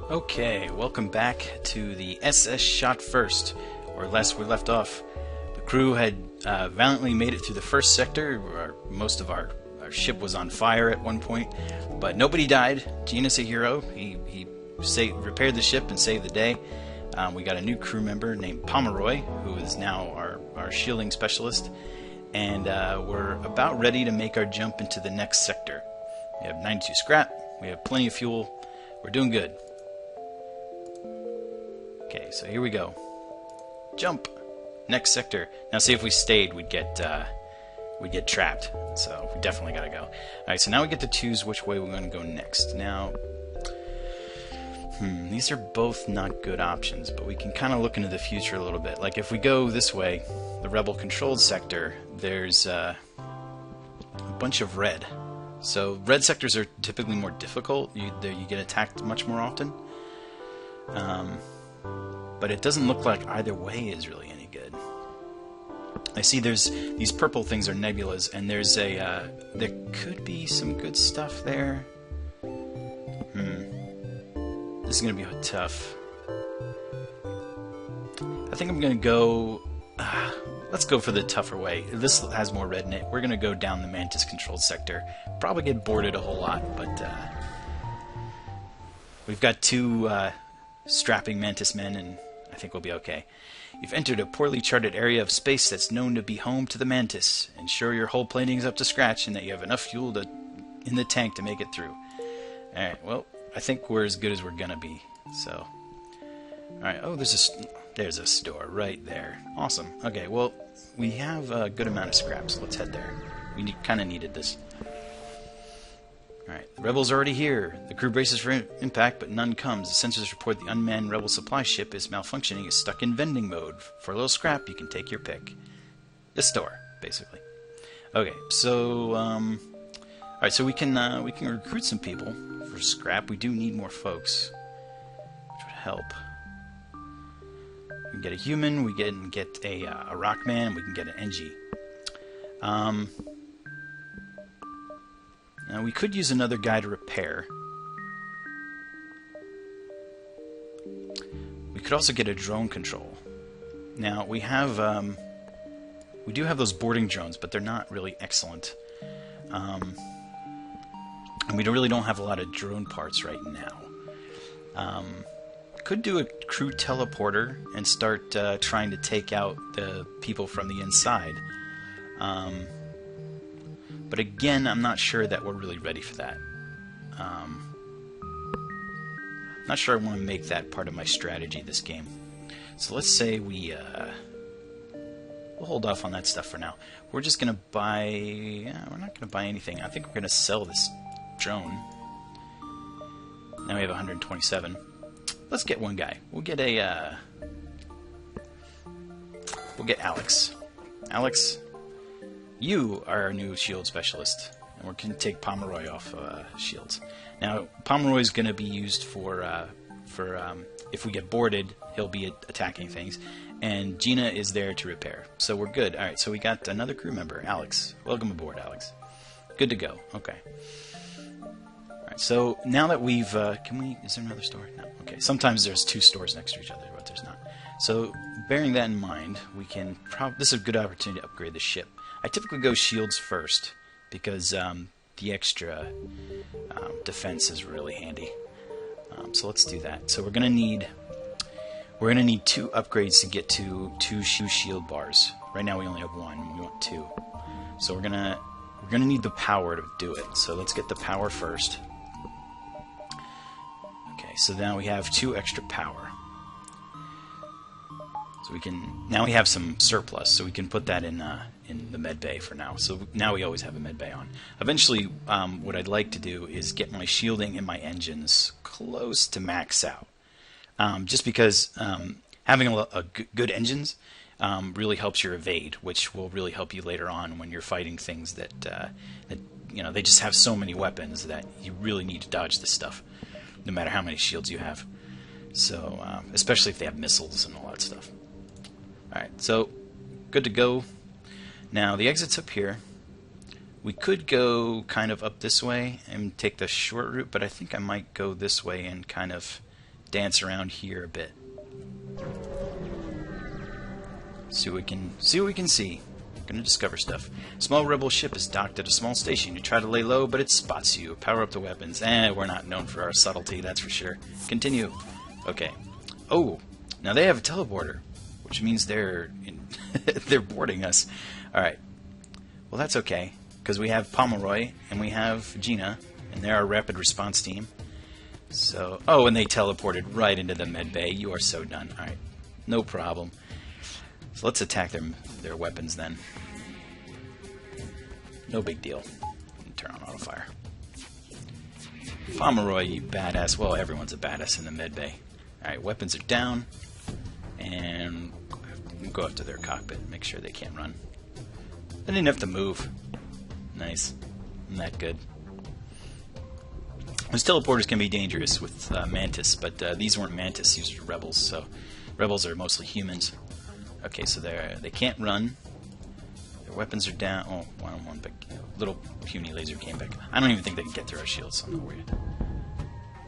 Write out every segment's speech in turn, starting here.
Okay, welcome back to the SS Shot First, or last we left off. The crew had valiantly made it through the first sector. Most of our ship was on fire at one point, but nobody died. Gina's a hero. He repaired the ship and saved the day. We got a new crew member named Pomeroy, who is now our shielding specialist, and we're about ready to make our jump into the next sector. We have 92 scrap, we have plenty of fuel, we're doing good. Okay, so here we go. Jump! Next sector. Now see, if we stayed, we'd get trapped. So we definitely gotta go. Alright, so now we get to choose which way we're gonna go next. Now, these are both not good options, but we can kind of look into the future a little bit. Like if we go this way, the rebel-controlled sector, there's a bunch of red. So red sectors are typically more difficult. You get attacked much more often. But it doesn't look like either way is really any good. I see there's these purple things are nebulas, and there's there could be some good stuff there. This is gonna be tough. I think I'm gonna go. Let's go for the tougher way. This has more red in it. We're gonna go down the mantis controlled sector. Probably get boarded a whole lot, but we've got two strapping mantis men, and I think we'll be okay. You've entered a poorly charted area of space that's known to be home to the mantis. Ensure your hull plating is up to scratch and that you have enough fuel in the tank to make it through. Alright, well, I think we're as good as we're gonna be. So, alright, oh, there's a store right there. Awesome. Okay, well, we have a good amount of scrap, so let's head there. We kind of needed this. Alright, the rebels are already here. The crew braces for impact, but none comes. The sensors report the unmanned rebel supply ship is malfunctioning, is stuck in vending mode. For a little scrap, you can take your pick. The store, basically. Okay, so alright, so we can recruit some people for scrap. We do need more folks, which would help. We can get a human, we can get a rockman, and we can get an NG. Now we could use another guy to repair. We could also get a drone control. Now we have, we do have those boarding drones, but they're not really excellent. And we really don't have a lot of drone parts right now. Could do a crew teleporter and start trying to take out the people from the inside. But again, I'm not sure that we're really ready for that. Not sure I want to make that part of my strategy this game. So let's say we'll hold off on that stuff for now. We're just going to buy... we're not going to buy anything. I think we're going to sell this drone. Now we have 127. Let's get one guy. We'll get a... we'll get Alex. Alex... You are our new shield specialist, and we're going to take Pomeroy off shields. Now, Pomeroy is going to be used for if we get boarded, he'll be attacking things, and Gina is there to repair. So we're good. All right, so we got another crew member, Alex. Welcome aboard, Alex. Good to go. Okay. All right. So now that we've, is there another store? No. Okay. Sometimes there's two stores next to each other, but there's not. So bearing that in mind, we can this is a good opportunity to upgrade the ship. I typically go shields first because the extra defense is really handy. So let's do that. So we're gonna need two upgrades to get to two shield bars. Right now we only have one. We want two. So we're gonna need the power to do it. So let's get the power first. Okay. So now we have two extra power. So now we have some surplus, so we can put that in the med bay for now. So now we always have a med bay on. Eventually, what I'd like to do is get my shielding and my engines close to max out. Just because having good engines really helps your evade, which will really help you later on when you're fighting things that they just have so many weapons that you really need to dodge this stuff, no matter how many shields you have. So especially if they have missiles and all that stuff. Alright, so good to go. Now the exit's up here. We could go kind of up this way and take the short route, but I think I might go this way and kind of dance around here a bit. See what we can see. Gonna discover stuff. Small rebel ship is docked at a small station. You try to lay low, but it spots you. Power up the weapons. We're not known for our subtlety, that's for sure. Continue. Okay. Oh, now they have a teleporter, which means they're they're boarding us. All right. Well, that's okay, because we have Pomeroy and we have Gina, and they're our rapid response team. So, oh, and they teleported right into the med bay. You are so done. All right, no problem. So let's attack their weapons then. No big deal. Turn on auto fire. Pomeroy, you badass. Well, everyone's a badass in the med bay. All right, weapons are down, and go up to their cockpit. Make sure they can't run. They didn't have to move. Nice. Isn't that good? Those teleporters can be dangerous with mantis, but these weren't mantis. These were rebels. So rebels are mostly humans. Okay, so they can't run. Their weapons are down. Oh, one big little puny laser came back. I don't even think they can get through our shields, so I'm not worried.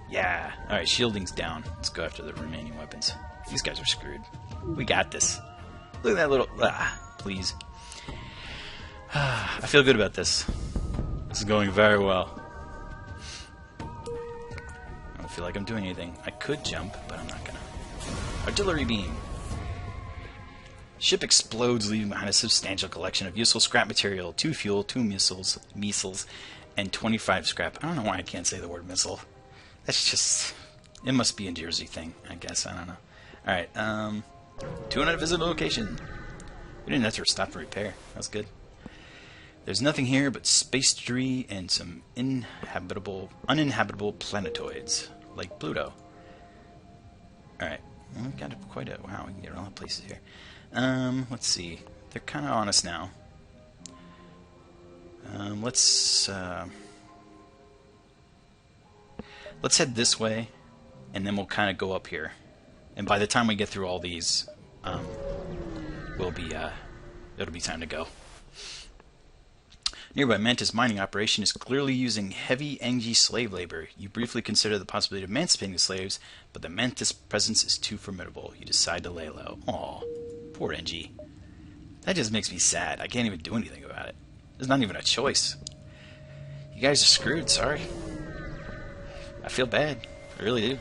Yeah. All right, shielding's down. Let's go after the remaining weapons. These guys are screwed. We got this. Look at that little... please. I feel good about this. This is going very well. I don't feel like I'm doing anything. I could jump, but I'm not gonna. Artillery beam. Ship explodes, leaving behind a substantial collection of useful scrap material, 2 fuel, 2 missiles, and 25 scrap. I don't know why I can't say the word missile. That's just... It must be a Jersey thing, I guess. I don't know. Alright, 200 visit location. We didn't have to stop for repair. That's good. There's nothing here but space debris and some uninhabitable planetoids, like Pluto. Alright, well, we've got quite a... Wow, we can get a lot of places here. Let's see. They're kind of on us now. Let's head this way, and then we'll kind of go up here. And by the time we get through all these, it'll be time to go. Nearby Mantis mining operation is clearly using heavy Angie slave labor. You briefly consider the possibility of emancipating the slaves, but the Mantis presence is too formidable. You decide to lay low. Aw, poor Angie. That just makes me sad. I can't even do anything about it. There's not even a choice. You guys are screwed, sorry. I feel bad. I really do.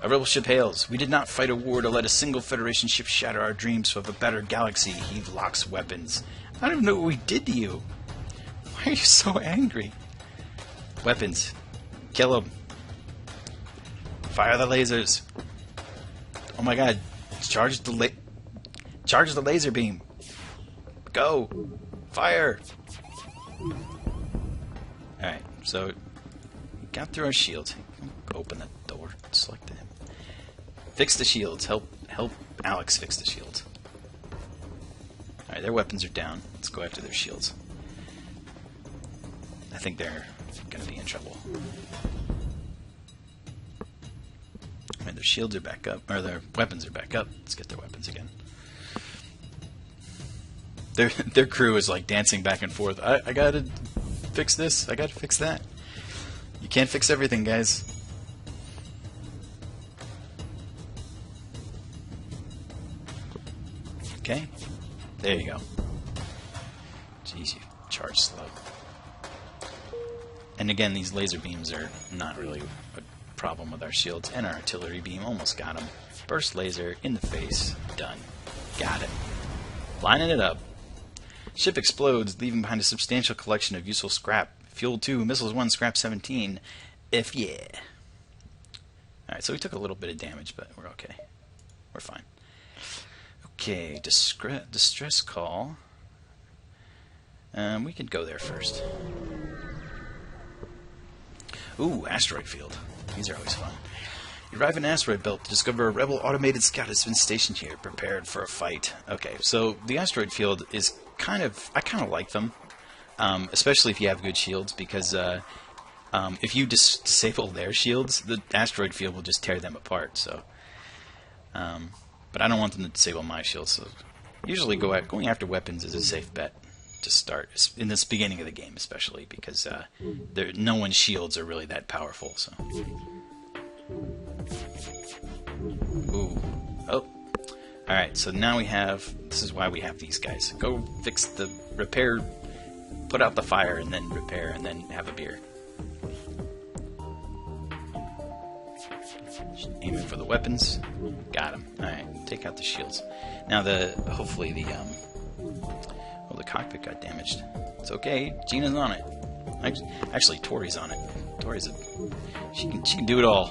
A rebel ship hails. We did not fight a war to let a single Federation ship shatter our dreams of a better galaxy. He locks weapons. I don't even know what we did to you. Why are you so angry? Weapons. Kill them. Fire the lasers. Oh my god. Charge the laser beam. Go. Fire. Alright, so we got through our shields. Open the door. Select him. Fix the shields. Help Alex fix the shields. Alright, their weapons are down. Let's go after their shields. I think they're going to be in trouble. Alright, their shields are back up. Or their weapons are back up. Let's get their weapons again. Their crew is like dancing back and forth. I gotta fix this. I gotta fix that. You can't fix everything, guys. Okay. There you go. Jeez, you charge slow. And again, these laser beams are not really a problem with our shields. And our artillery beam almost got him. Burst laser in the face. Done. Got it. Lining it up. Ship explodes, leaving behind a substantial collection of useful scrap. Fuel 2, missiles 1, scrap 17. If yeah. Alright, so we took a little bit of damage, but we're okay. We're fine. Okay, distress call. We could go there first. Ooh, asteroid field. These are always fun. You arrive in an asteroid belt to discover a rebel automated scout has been stationed here, prepared for a fight. Okay, so the asteroid field is I kind of like them, especially if you have good shields, because if you disable their shields, the asteroid field will just tear them apart. So, but I don't want them to disable my shields. So, usually going after weapons is a safe bet to start in this beginning of the game, especially because no one's shields are really that powerful. So. Oh. Alright, so now we have... This is why we have these guys. Go fix the... Repair... Put out the fire, and then repair, and then have a beer. Aiming for the weapons. Got him. Alright, take out the shields. Now hopefully the cockpit got damaged. It's okay, Gina's on it. Actually, Tori's on it. She can do it all.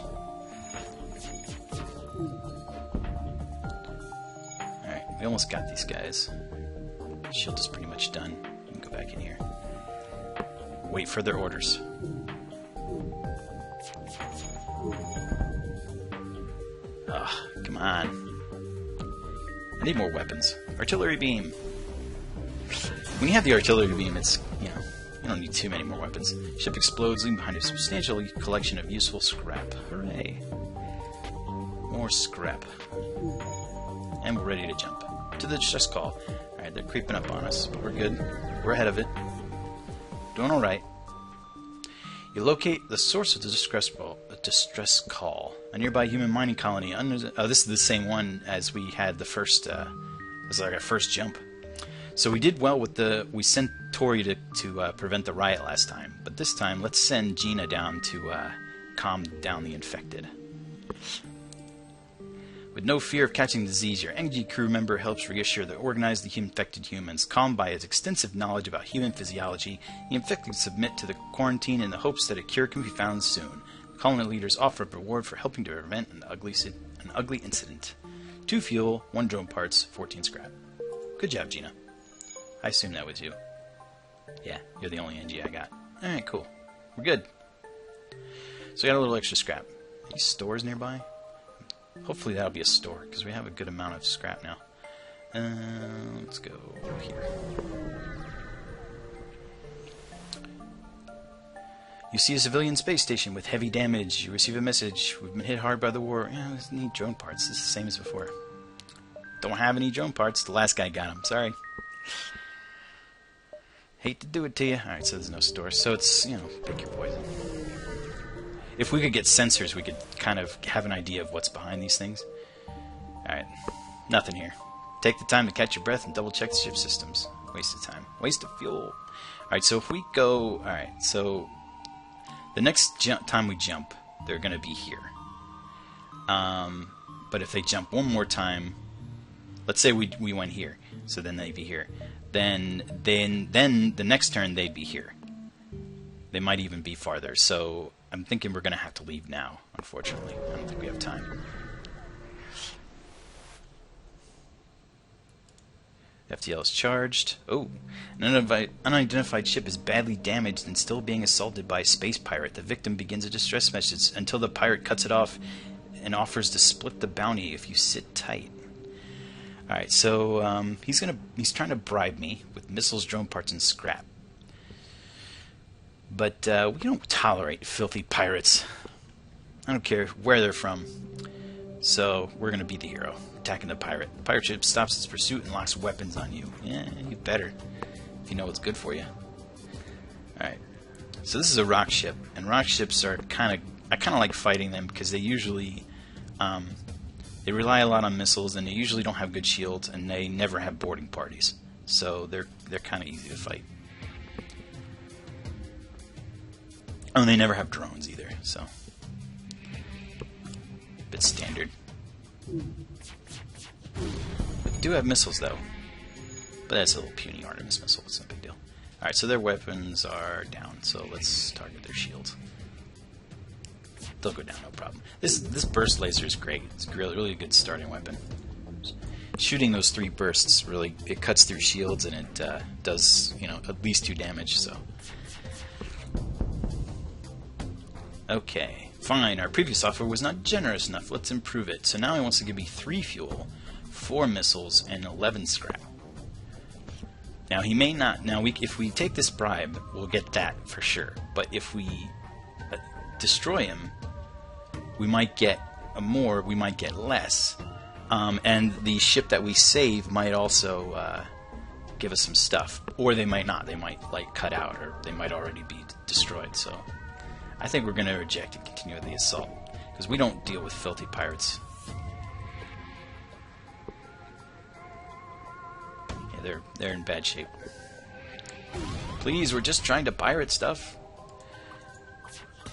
Alright, we almost got these guys. Shield is pretty much done. You can go back in here. Wait for their orders. Ugh, come on. I need more weapons. Artillery beam. When you have the artillery beam, it's, you don't need too many more weapons. Ship explodes, leaving behind a substantial collection of useful scrap. Hooray. More scrap. And we're ready to jump. To the distress call. Alright, they're creeping up on us, but we're good. We're ahead of it. Doing alright. You locate the source of the distress call. A nearby human mining colony. This is the same one as we had the first, was like our first jump. So we did well with we sent Tori to prevent the riot last time. But this time, let's send Gina down to calm down the infected. With no fear of catching disease, your energy crew member helps reassure the organized the infected humans. Calmed by his extensive knowledge about human physiology, the infected submit to the quarantine in the hopes that a cure can be found soon. The colony leaders offer a reward for helping to prevent an ugly incident. 2 fuel, 1 drone parts, 14 scrap. Good job, Gina. I assume that was you. Yeah, you're the only NG I got. Alright, cool. We're good. So we got a little extra scrap. Any stores nearby? Hopefully that'll be a store, because we have a good amount of scrap now. Let's go here. You see a civilian space station with heavy damage. You receive a message. We've been hit hard by the war. Yeah, we need drone parts. It's the same as before. Don't have any drone parts. The last guy got them. Sorry. Hate to do it to you. Alright, so there's no store. So it's, pick your poison. If we could get sensors, we could kind of have an idea of what's behind these things. Alright, nothing here. Take the time to catch your breath and double check the ship systems. Waste of time. Waste of fuel. Alright, so if we go... Alright, so... The next time we jump, they're going to be here. But if they jump one more time... Let's say we went here, so then they'd be here. Then the next turn they'd be here. They might even be farther, so I'm thinking we're going to have to leave now, unfortunately. I don't think we have time. FTL is charged. Oh, an unidentified ship is badly damaged and still being assaulted by a space pirate. The victim begins a distress message until the pirate cuts it off and offers to split the bounty if you sit tight. Alright, so he's trying to bribe me with missiles, drone parts, and scrap. But we don't tolerate filthy pirates. I don't care where they're from. So we're going to be the hero, attacking the pirate. The pirate ship stops its pursuit and locks weapons on you. Yeah, you better, if you know what's good for you. Alright, so this is a rock ship, and rock ships are I kind of like fighting them because they usually, they rely a lot on missiles, and they usually don't have good shields, and they never have boarding parties. So they're kind of easy to fight. Oh, and they never have drones either, so bit standard. They do have missiles though, but that's a little puny Artemis missile. It's no big deal. All right, so their weapons are down. So let's target their shields. They'll go down, no problem. This burst laser is great. It's really a good starting weapon. Shooting those 3 bursts it cuts through shields, and it does at least 2 damage. So. Okay, fine. Our previous offer was not generous enough. Let's improve it. So now he wants to give me 3 fuel, 4 missiles, and 11 scrap. Now he may not. Now if we take this bribe, we'll get that for sure. But if we destroy him, we might get more. We might get less. And the ship that we save might also give us some stuff, or they might not. They might cut out, or they might already be destroyed. So. I think we're going to reject and continue the assault, because we don't deal with filthy pirates. Yeah, they're in bad shape. Please, we're just trying to pirate stuff.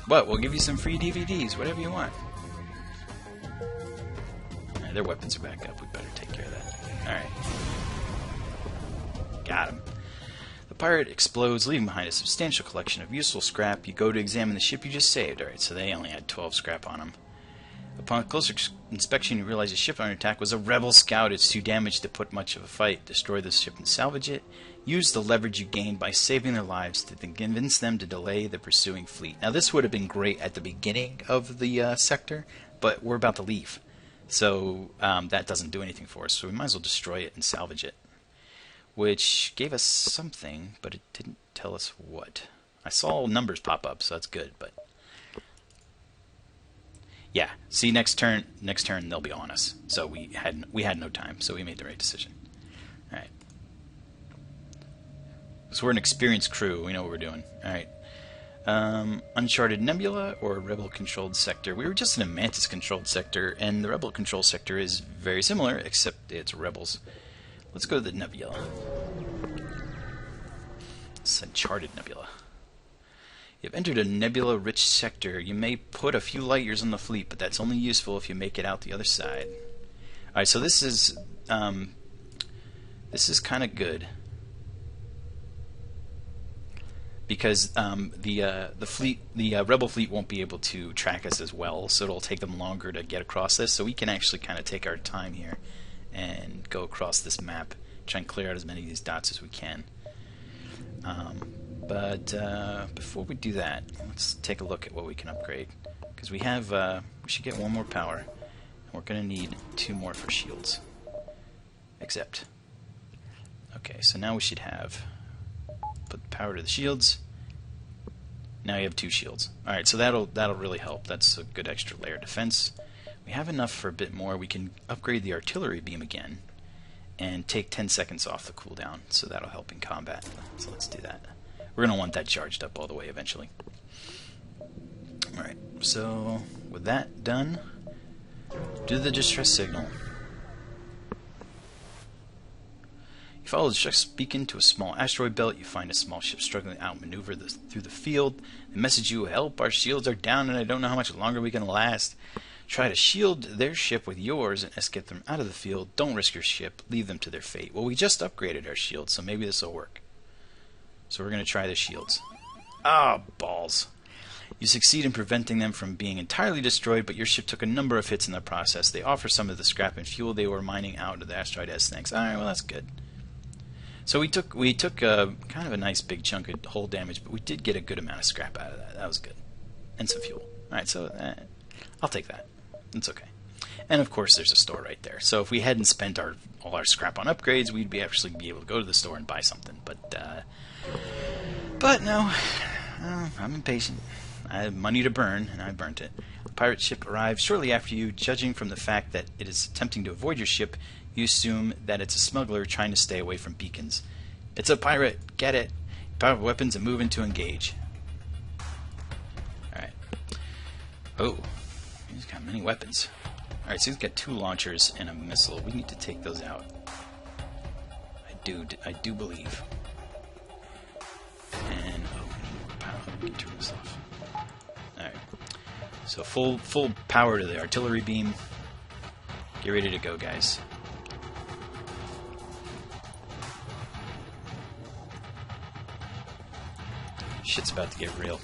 But we'll give you some free DVDs, whatever you want. Right, their weapons are back up. We better take care of that. Alright. Got him. The pirate explodes, leaving behind a substantial collection of useful scrap. You go to examine the ship you just saved. Alright, so they only had 12 scrap on them. Upon closer inspection, you realize the ship under attack was a rebel scout. It's too damaged to put much of a fight. Destroy the ship and salvage it. Use the leverage you gained by saving their lives to convince them to delay the pursuing fleet. Now, this would have been great at the beginning of the sector, but we're about to leave. So that doesn't do anything for us. So we might as well destroy it and salvage it. Which gave us something, but it didn't tell us what. I saw numbers pop up, so that's good, but... yeah, see, next turn they'll be on us. So we had no time, so we made the right decision. All right. So we're an experienced crew. We know what we're doing. All right. Uncharted Nebula or Rebel-controlled sector. We were just in a Mantis-controlled sector, and the Rebel-controlled sector is very similar, except it's Rebels. Let's go to the Nebula. It's Uncharted Nebula. You've entered a nebula-rich sector. You may put a few light years on the fleet, but that's only useful if you make it out the other side. Alright, so this is kind of good. Because the Rebel fleet won't be able to track us as well, so it'll take them longer to get across this. So we can actually kind of take our time here and go across this map, try and clear out as many of these dots as we can. But before we do that, let's take a look at what we can upgrade. Because we have, we should get one more power. And we're going to need 2 more for shields. Accept. Okay, so now we should have, put the power to the shields. Now you have 2 shields. Alright, so that'll really help. That's a good extra layer of defense. We have enough for a bit more. We can upgrade the artillery beam again and take 10 seconds off the cooldown, so that'll help in combat. So let's do that. We're going to want that charged up all the way eventually. Alright, so with that done, do the distress signal. You follow the distress beacon to a small asteroid belt. You find a small ship struggling to outmaneuver through the field. They message you, help, our shields are down and I don't know how much longer we can last. Try to shield their ship with yours and escape them out of the field. Don't risk your ship. Leave them to their fate. Well, we just upgraded our shields, so maybe this will work. So we're going to try the shields. Ah, balls. You succeed in preventing them from being entirely destroyed, but your ship took a number of hits in the process. They offer some of the scrap and fuel they were mining out of the asteroid as thanks. Alright, well that's good. So we took kind of a nice big chunk of hull damage, but we did get a good amount of scrap out of that. That was good. And some fuel. Alright, so I'll take that. It's okay. And of course there's a store right there. So if we hadn't spent all our scrap on upgrades, we'd actually be able to go to the store and buy something. But no, I'm impatient. I have money to burn, and I burnt it. The pirate ship arrives shortly after you. Judging from the fact that it is attempting to avoid your ship, you assume that it's a smuggler trying to stay away from beacons. It's a pirate. Get it. Power up weapons and move in to engage. Alright. Oh, he's got many weapons. Alright, so he's got 2 launchers and a missile. We need to take those out. I do believe. And we can turn this off. Alright. So full power to the artillery beam. Get ready to go, guys. Shit's about to get real.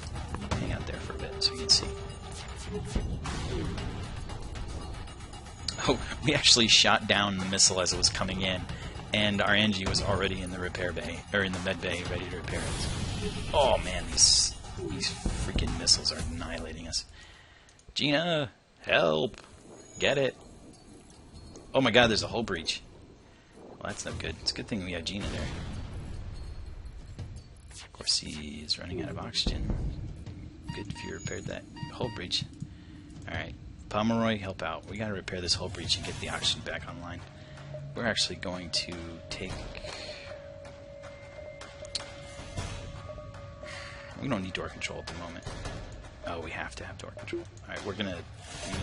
Hang out there for a bit so you can see. Oh, we actually shot down the missile as it was coming in, and our Angie was already in the repair bay, or in the med bay, ready to repair it. Oh man, these freaking missiles are annihilating us. Gina, help! Get it! Oh my god, there's a hull breach. Well, that's no good. It's a good thing we have Gina there. Of course, he is running out of oxygen. Good if you repaired that hull breach. Alright, Pomeroy, help out. We gotta repair this hull breach and get the oxygen back online. We're actually going to take... We don't need door control at the moment. Oh, we have to have door control. Alright, we need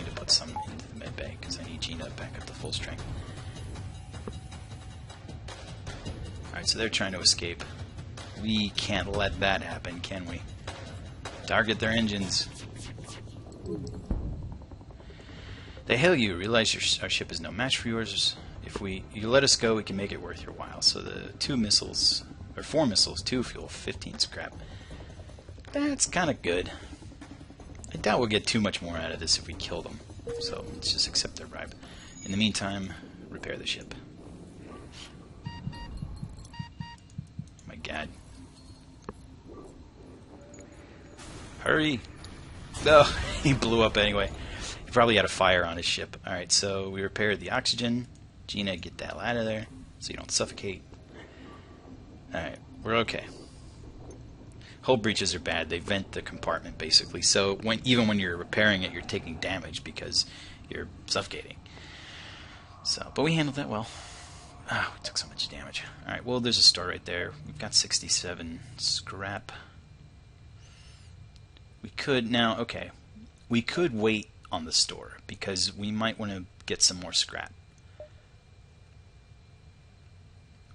to put some into the med bay because I need Gina back up to full strength. Alright, so they're trying to escape. We can't let that happen, can we? Target their engines. They hail you. Realize our ship is no match for yours. If you let us go, we can make it worth your while. So the 2 missiles, or 4 missiles, 2 fuel, 15 scrap. That's kind of good. I doubt we'll get too much more out of this if we kill them. So let's just accept their bribe. In the meantime, repair the ship. My God. Hurry! No, he blew up anyway. He probably had a fire on his ship. Alright, so we repaired the oxygen. Gina, get the hell out of there so you don't suffocate. Alright, we're okay. Hull breaches are bad. They vent the compartment, basically. So even when you're repairing it, you're taking damage because you're suffocating. So, but we handled that well. Oh, we took so much damage. Alright, well, there's a store right there. We've got 67 scrap. We could now, okay, we could wait on the store because we might want to get some more scrap.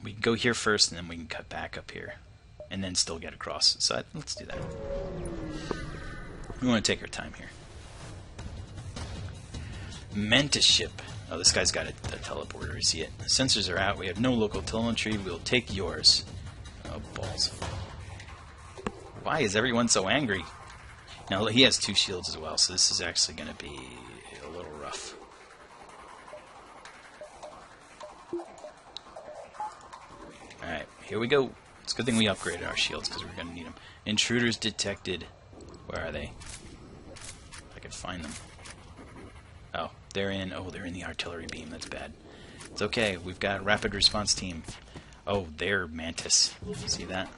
We can go here first and then we can cut back up here and then still get across. So let's do that. We want to take our time here. Mantis ship. Oh, this guy's got a teleporter. You see it? The sensors are out. We have no local telemetry. We'll take yours. Oh, balls. Why is everyone so angry? Now, he has 2 shields as well, so this is actually going to be a little rough. Alright, here we go. It's a good thing we upgraded our shields, because we're going to need them. Intruders detected. Where are they? If I can find them. Oh, they're in the artillery beam. That's bad. It's okay. We've got a rapid response team. Oh, they're mantis. See that?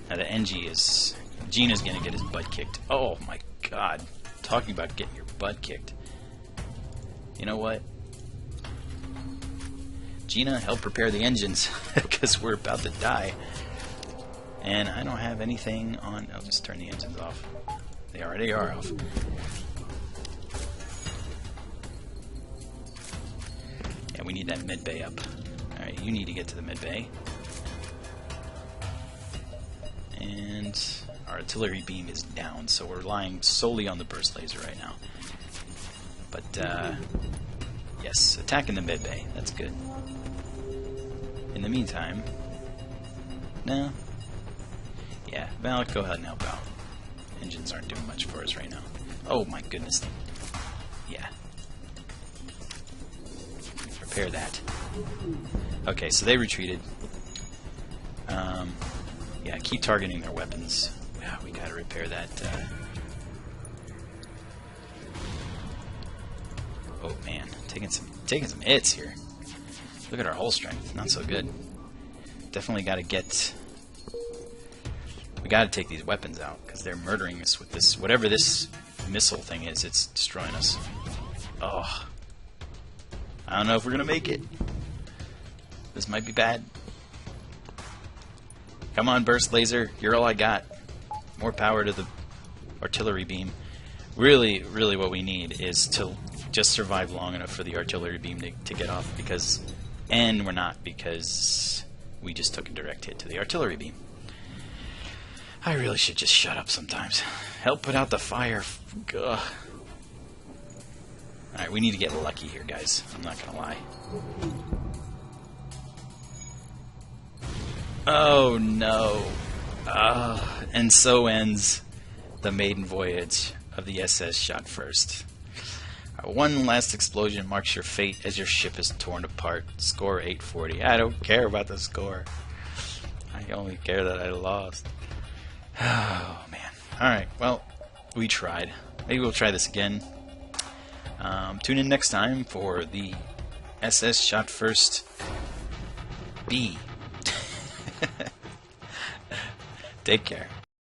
Now the NG is... Gina's gonna get his butt kicked. Oh my God. Talking about getting your butt kicked. You know what? Gina, help repair the engines, because we're about to die. And I don't have anything on... I'll just turn the engines off. They already are off. Yeah, we need that mid bay up. Alright, you need to get to the mid bay. And our artillery beam is down, so we're relying solely on the burst laser right now. But, yes, attacking the mid bay. That's good. In the meantime... No. Yeah, Val, go ahead and help out. Engines aren't doing much for us right now. Oh my goodness. Yeah. Repair that. Okay, so they retreated. Yeah, keep targeting their weapons. Yeah, we gotta repair that. Oh man, taking some hits here. Look at our hull strength, not so good. Definitely gotta get... We gotta take these weapons out, because they're murdering us with this... Whatever this missile thing is, it's destroying us. Oh. I don't know if we're gonna make it. This might be bad. Come on, burst laser. You're all I got. More power to the artillery beam. Really, really what we need is to just survive long enough for the artillery beam to get off, because... And we're not, because we just took a direct hit to the artillery beam. I really should just shut up sometimes. Help put out the fire. Ugh. Alright, we need to get lucky here, guys. I'm not gonna lie. Oh no. And so ends the maiden voyage of the SS Shot First. One last explosion marks your fate as your ship is torn apart. Score 840. I don't care about the score. I only care that I lost. Oh man. Alright, well, we tried. Maybe we'll try this again. Tune in next time for the SS Shot First B. Take care.